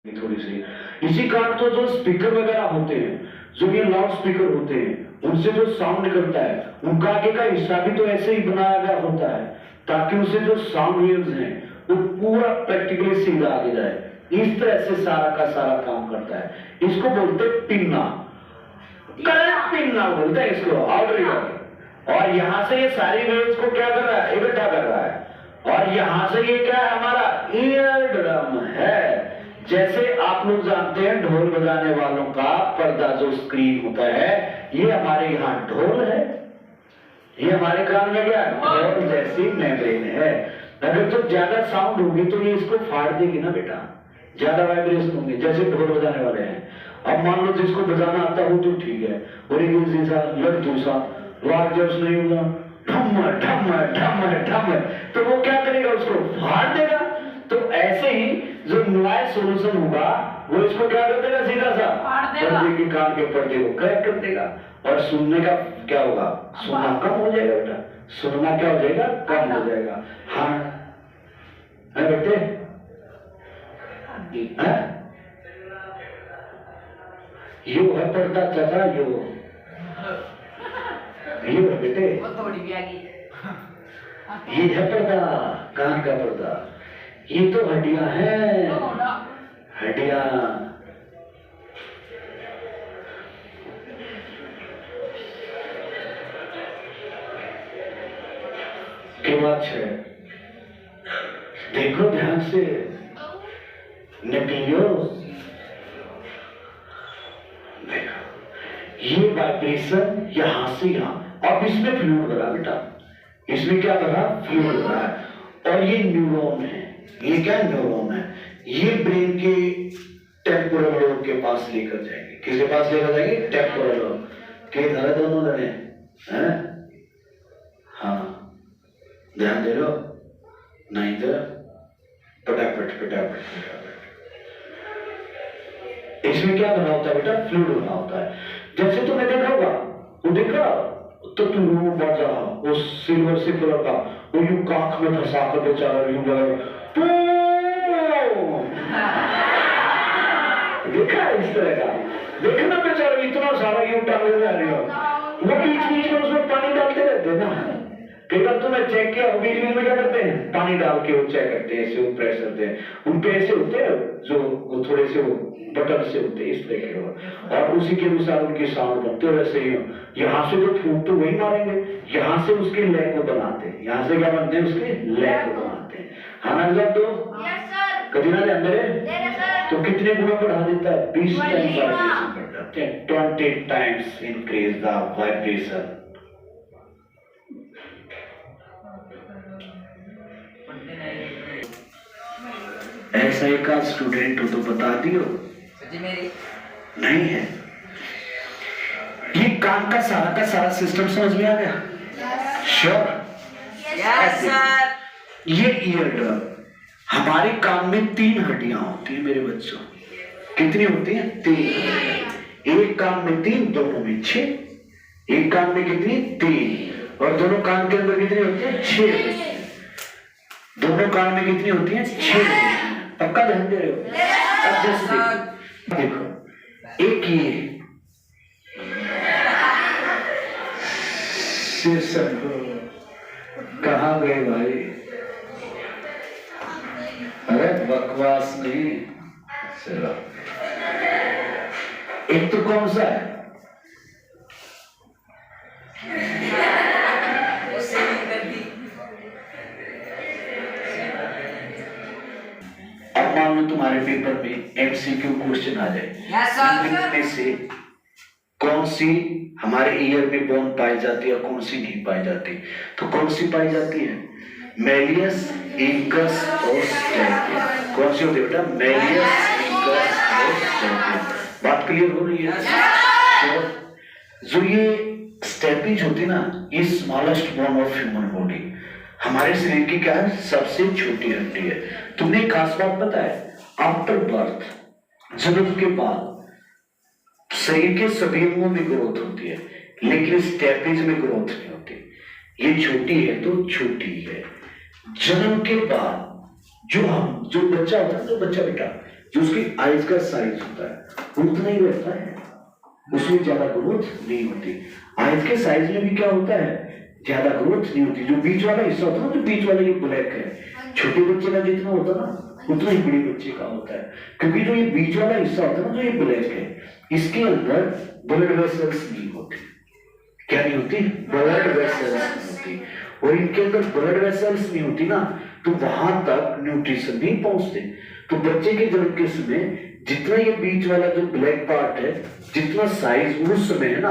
थोड़ी सी इसी कारण तो जो स्पीकर वगैरह होते हैं, जो ये लाउड स्पीकर होते हैं, उनसे जो साउंड निकलता है उनका आगे का हिस्सा भी तो ऐसे ही बनाया गया होता है ताकि उसे जो साउंड वेव्स हैं वो पूरा प्रैक्टिकली सीधा आगे जाए। इस तरह से सारा का सारा काम करता है। इसको बोलते हैं पिन्ना, करंट पिन्ना बोलते हैं इसको, आउटरिगर। और यहां से ये सारी वेव्स को क्या कर रहा है, इकट्ठा कर रहा है। और यहां से ये क्या है, हमारा ईयर ड्रम है। जैसे आप लोग जानते हैं ढोल बजाने वालों का पर्दा जो स्क्रीन होता है, ये हमारे यहाँ ढोल है, ये हमारे कान में क्या ढोल जैसी मेम्ब्रेन है। अगर तो ज्यादा साउंड होगी तो ये इसको फाड़ देगी ना बेटा, ज्यादा वाइब्रेशन होंगे। जैसे ढोल बजाने वाले हैं, अब मान लो जिसको बजाना आता हो तो ठीक है, और एक जैसा लड्डू सा वाग जब नहीं होगा ढम ढम ढम ढम, तो वो क्या करेगा, उसको फाड़ देगा। तो ऐसे ही जो नॉइज सॉल्यूशन होगा वो इसको क्या कर देगा, सीधा सा पर्दे के कान के पर्दे को क्रैक कर देगा। और सुनने का क्या होगा, सुनना कम हो जाएगा बेटा, सुनना क्या हो जाएगा, कम हो जाएगा। हाँ है बेटे, यो है पर्दा चाचा, यो है बेटे, ये है पर्दा, कान का पर्दा। ये तो हड्डियां हैं, हड्डियां। क्या बात है, देखो ध्यान से, निकलियो। देखो ये वाइब्रेशन यहां से यहां, अब इसमें फ्लूइड भरा बेटा, इसमें क्या भरा, फ्लूइड भरा है। और ये न्यूरॉन है, ये क्या न्यूरॉन है, ये ब्रेन के टेम्पोरल लोब के पास लेकर जाएंगे। किसके पास लेकर जाएंगे, टेम्पोरल लोब के धरे, दोनों धरे हैं। हाँ ध्यान दे लो, नहीं तो फटाफट फटाफट फटाफट। इसमें क्या बना होता है बेटा, फ्लूइड बना होता है। जैसे तुमने देखा होगा, वो देखा तो तुम रूम बढ़ रहा, वो सिल्वर से कलर का, वो यूं कांख में फंसा कर बेचारा यूं लगा, देखा इस तरह का, देखना बेचारा इतना सारा यूं टांगे जा रही हो, वो बीच बीच में उसमें पानी डालते रहते ना। कई बार तुमने चेक किया, बीच बीच में क्या करते हैं, पानी डाल के वो चेक करते हैं, ऐसे प्रेस करते हैं, उनपे ऐसे होते हैं जो वो थोड़े से वो बटन से होते हैं इस तरह के हो, और उसी के अनुसार उनकी साउंड बनते हैं। वैसे ही यहाँ से तो फूंक तो वही मारेंगे, यहाँ से उसके लय को बनाते हैं, यहाँ से क्या बनते हैं, उसके लय को बनाते हैं। हाँ ना जब तो कभी ना ध्यान दे, तो कितने गुना बढ़ा देता है, 20 टाइम्स वाइब्रेशन बढ़ जाते हैं, 20 टाइम्स इंक्रीज द वाइब्रेशन। ऐसा एक आध स्टूडेंट हो तो बता दियो, नहीं है। ये कान का सारा सिस्टम समझ में आ गया, श्योर? Yes sir. ये ईयर ड्रम, हमारे कान में 3 हड्डियां होती हैं मेरे बच्चों। कितनी होती हैं, 3। एक कान में 3, दोनों में 6। एक कान में कितनी, 3, और दोनों कान के अंदर कितनी होती है, 6। दोनों कान में कितनी होती हैं, 6। पक्का ध्यान दे रहे हो? अब जैसे देखो, एक ये शीर्षक कहाँ गए भाई, अरे बकवास नहीं, चलो एक तो कौन सा है, अब मान लो तुम्हारे पेपर में एमसीक्यू क्वेश्चन आ जाए, इनमें से कौन सी हमारे ईयर में बोन पाई जाती है और कौन सी नहीं पाई जाती, तो कौन सी पाई जाती है, मेलियस, इंकस और स्टेपियन। कौन सी होती है बेटा, मेलियस, इंकस और स्टेपियन। बात क्लियर हो रही है? तो जो ये स्टेपीज होती है ना, ये smallest bone of human body, हमारे शरीर की क्या है, सबसे छोटी हड्डी है। तुमने एक खास बात पता है, आफ्टर बर्थ, जन्म के बाद शरीर के सभी अंगों में ग्रोथ होती है, लेकिन स्टेपीज में ग्रोथ नहीं होती। ये छोटी है तो छोटी है। जन्म के बाद जो बच्चा होता है, जो बच्चा बेटा जो उसकी आइज का साइज होता है उतना ही रहता है, उसमें ज्यादा ग्रोथ नहीं होती। आइज के साइज में भी क्या होता है, ज्यादा ग्रोथ नहीं होती। जो बीच वाला हिस्सा होता है ना, जो बीच वाला ये ब्लैक है, छोटे बच्चे का जितना होता है ना उतना ही बड़े बच्चे का होता है, क्योंकि जो ये बीच वाला हिस्सा होता है ना, जो ये ब्लैक है, इसके अंदर ब्लड वेसल्स नहीं होती। क्या नहीं होती? ब्लड वेसल्स नहीं होती। और इनके अंदर ब्लड वेसल्स नहीं होती ना, तो वहां तक न्यूट्रिशन नहीं पहुंचते। तो बच्चे के जन्म के समय जितना ये बीच वाला जो ब्लैक पार्ट है, जितना साइज उस समय है ना,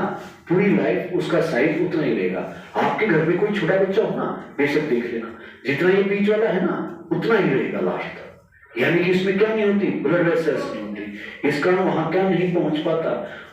पूरी लाइफ उसका साइज उतना ही रहेगा। आपके घर में कोई छोटा बच्चा हो ना, बेशक देख लेना, जितना ये बीच वाला है ना उतना ही रहेगा लास्ट तक। यानी कि इसमें क्या नहीं होती? ब्लड वेसल्स नहीं होती। इस कारण वहां क्या नहीं पहुंच पाता,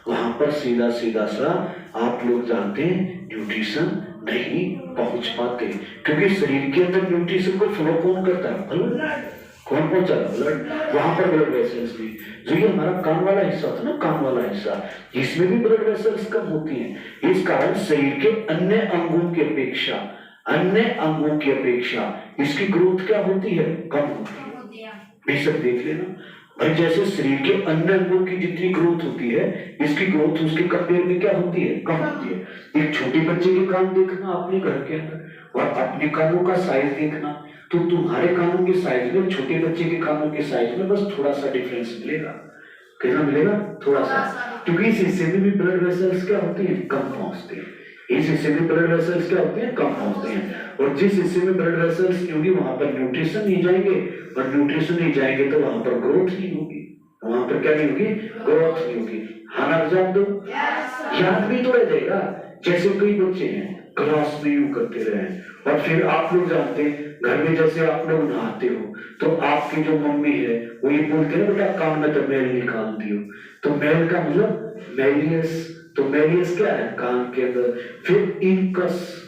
वहां पर सीधा सीधा सा आप लोग जानते हैं न्यूट्रिशन नहीं पहुंच पाते, क्योंकि शरीर के अंदर न्यूट्रिशन को फ्लो कौन करता है? ब्लड। कौन पहुंचाता? ब्लड। वहां पर ब्लड वेसल्स नहीं। जो ये हमारा कान वाला हिस्सा होता है ना, कान वाला हिस्सा, इसमें भी ब्लड वेसल्स कम होती हैं। इस कारण शरीर के अन्य अंगों की अपेक्षा इसकी ग्रोथ क्या होती है? कम होती है। बेशक देख लेना भाई, जैसे शरीर के अन्य अंगों की जितनी ग्रोथ होती है, इसकी ग्रोथ उसके कंपेयर में क्या होती है? कम होती है। एक छोटे बच्चे के कान देखना अपने घर के अंदर, और अपने कानों का साइज देखना, तो तुम्हारे कानों के साइज में छोटे बच्चे के कानों के साइज में बस थोड़ा सा डिफरेंस मिलेगा। कितना मिलेगा? थोड़ा सा। क्योंकि इस हिस्से में भी ब्लड वेसल्स क्या होती है? कम पहुंचते हैं। इस हिस्से में ब्लड वेसल्स क्या होते हैं? कम पहुंचते हैं। और जिस हिस्से में ब्लड वेसल्स नहीं होगी वहां पर न्यूट्रिशन नहीं जाएंगे, और न्यूट्रिशन नहीं जाएंगे तो वहां पर ग्रोथ नहीं होगी। वहां पर क्या नहीं होगी? ग्रोथ नहीं होगी। हाँ ना? जवाब दो। याद भी तो रह जाएगा। जैसे कई बच्चे हैं क्लास में यूं करते रहे, और फिर आप लोग जानते हैं घर में जैसे आप लोग नहाते हो तो आपकी जो मम्मी है वो ये बोलते हैं बेटा कान में तो मैल निकाल दियो। तो मैल का मतलब मैलियस, तो मैलियस क्या है? कान के अंदर। फिर इनकस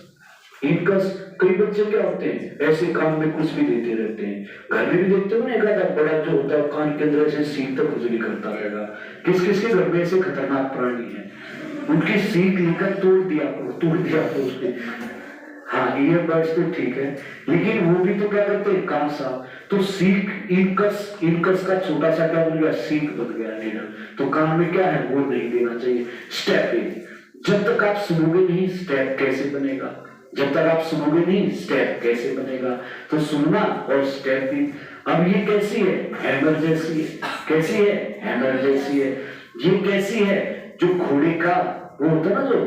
कई बच्चे क्या होते हैं ऐसे कान में कुछ भी देते रहते हैं। घर में भी देखते हो ना, एक आधा बड़ा जो होता है कान के अंदर ऐसे सीख तक खुजली करता रहेगा। किस किस के घर में ऐसे खतरनाक प्राणी है, उनकी सीख लेकर तोड़ दिया तो उसने। हाँ ईयरबड्स तो ठीक है, लेकिन वो भी तो क्या करते हैं? कान साफ। तो सीख इनकस का छोटा सा क्या बन गया? सीख बन गया नीडल। तो कान में क्या है? वो नहीं देना चाहिए। स्टेपिंग, जब तक आप सुनोगे नहीं स्टेप कैसे बनेगा? जब तक आप सुनोगे नहीं स्टेप कैसे बनेगा? तो सुनना और स्टेपिंग। अब ये कैसी है? हैमर जैसी है। कैसी है? हैमर जैसी है। ये कैसी है? जो घोड़े का वो होता है ना, जो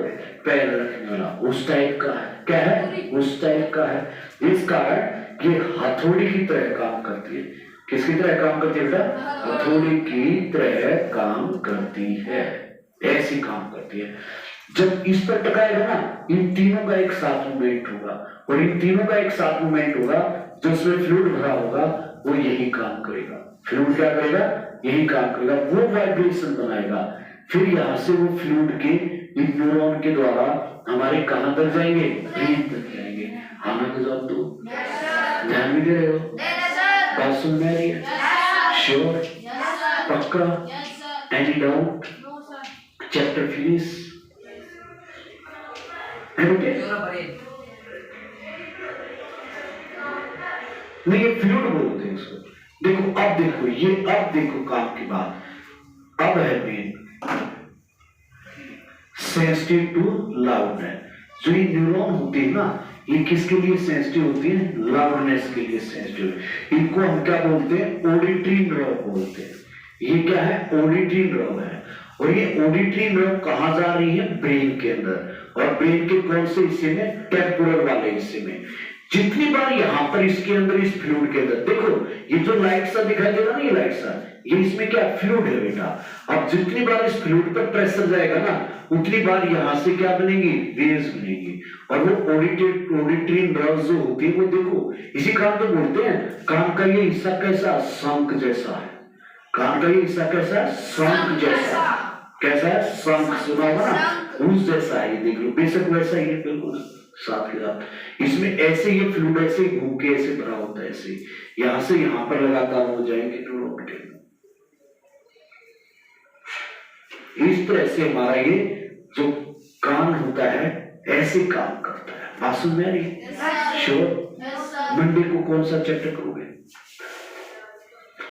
पैर रखने वाला, उस टाइप का है। क्या है? उस टाइप का है। इस कारण ये हथौड़ी की तरह काम करती है। किसकी तरह काम करती है बेटा? हथौड़ी की तरह काम करती है। ऐसी काम करती है। जब इस पर टकराएगा ना, इन तीनों का एक साथ मूवमेंट होगा, और इन तीनों का एक साथ मूवमेंट होगा, जो उसमें फ्लूइड भरा होगा वो यही काम करेगा। फ्लूइड क्या करेगा? यही काम करेगा। वो वाइब्रेशन बनाएगा। फिर यहां से वो फ्लूइड के न्यूरॉन के द्वारा हमारे कहां तक जाएंगे? ब्रेन तक जाएंगे। हाँ ना? तो जवाब दो। ध्यान भी दे रहे हो? बात सुन में आ रही है? श्योर? पक्का? Any doubt? चैप्टर फिनिश है बेटे? नहीं, ये फ्लूइड बोलते हैं इसको। देखो अब देखो, ये अब देखो काम की बात। अब है मेन सेंसिटिव टू लाउडनेस। जो ये न्यूरॉन होती है ना, ये किसके लिए सेंसिटिव होती है? लाउडनेस के लिए सेंसिटिव। इनको हम क्या बोलते हैं? ऑडिटरी नर्व बोलते हैं। ये क्या है? ऑडिटरी नर्व है। और ये ऑडिटरी नर्व कहां जा रही है? ब्रेन के अंदर। और ब्रेन के कौन से हिस्से में? टेम्पोरल वाले हिस्से में। जितनी बार यहां पर इसके अंदर, इस फ्लूइड के अंदर देखो, ये जो लाइट सा दिखाई दे रहा ना, ये लाइट सा, ये इसमें क्या? फ्लूइड है बेटा। अब जितनी बार इस फ्लूइड पर प्रेशर जाएगा ना, उतनी बार यहां से क्या बनेगी? वेव्स बनेगी। और वो ऑडिटरी नर्व जो होती है वो देखो, इसी कारण तो बोलते हैं कान का ये हिस्सा कैसा? शंख जैसा है। कान का ये हिस्सा कैसा है? शंख जैसा। कैसा है? शंख। सुना होगा ना? उस जैसा है। ये देख लो, बेशक वैसा ही है बिल्कुल साथ के साथ। इसमें ऐसे ये फ्लूइड ऐसे घूम के ऐसे भरा होता है, ऐसे यहां से यहां पर लगातार हो जाएंगे न्यूरॉन के। इस तरह से हमारा ये जो कान होता है ऐसे काम करता है। बात सुन में आ रही? श्योर? मंडे को कौन सा चैप्टर करोगे?